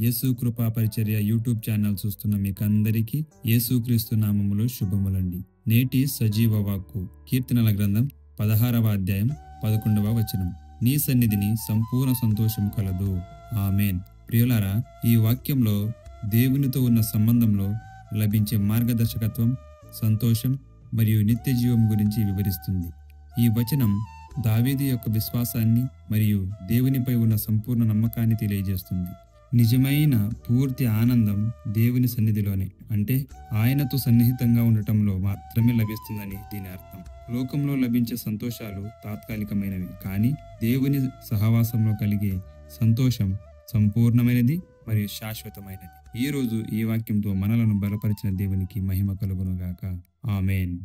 యేసు కృపా పరిచర్య YouTube channel చూస్తున్న మీకందరికీ యేసుక్రీస్తు నామములో శుభములండి. నేటి సజీవ వాక్కు కీర్తనల గ్రంథం 16వ అధ్యాయం 11వ వచనం. నీ సన్నిధిని సంపూర్ణ సంతోషము కలదు. ఆమేన్. ప్రియులారా, ఈ వాక్యంలో దేవునితో ఉన్న సంబంధంలో లభించే మార్గదర్శకత్వం, సంతోషం మరియు నిత్య జీవం గురించి వివరిస్తుంది. ఈ వచనం దావీదు యొక్క విశ్వాసాన్ని మరియు దేవునిపై ఉన్న సంపూర్ణ నమ్మకాన్ని తెలియజేస్తుంది. నిజమైన పూర్తి ఆనందం దేవుని సన్నిధిలోనే, అంటే ఆయనతో సన్నిహితంగా ఉండటంలో మాత్రమే లభిస్తుందని దీని అర్థం. లోకంలో లభించే సంతోషాలు తాత్కాలికమైనవి, కానీ దేవుని సహవాసంలో కలిగే సంతోషం సంపూర్ణమైనది మరియు శాశ్వతమైనది. ఈ రోజు ఈ వాక్యంతో మనలను బలపరిచిన దేవునికి మహిమ కలుగునుగాక. ఆమేన్.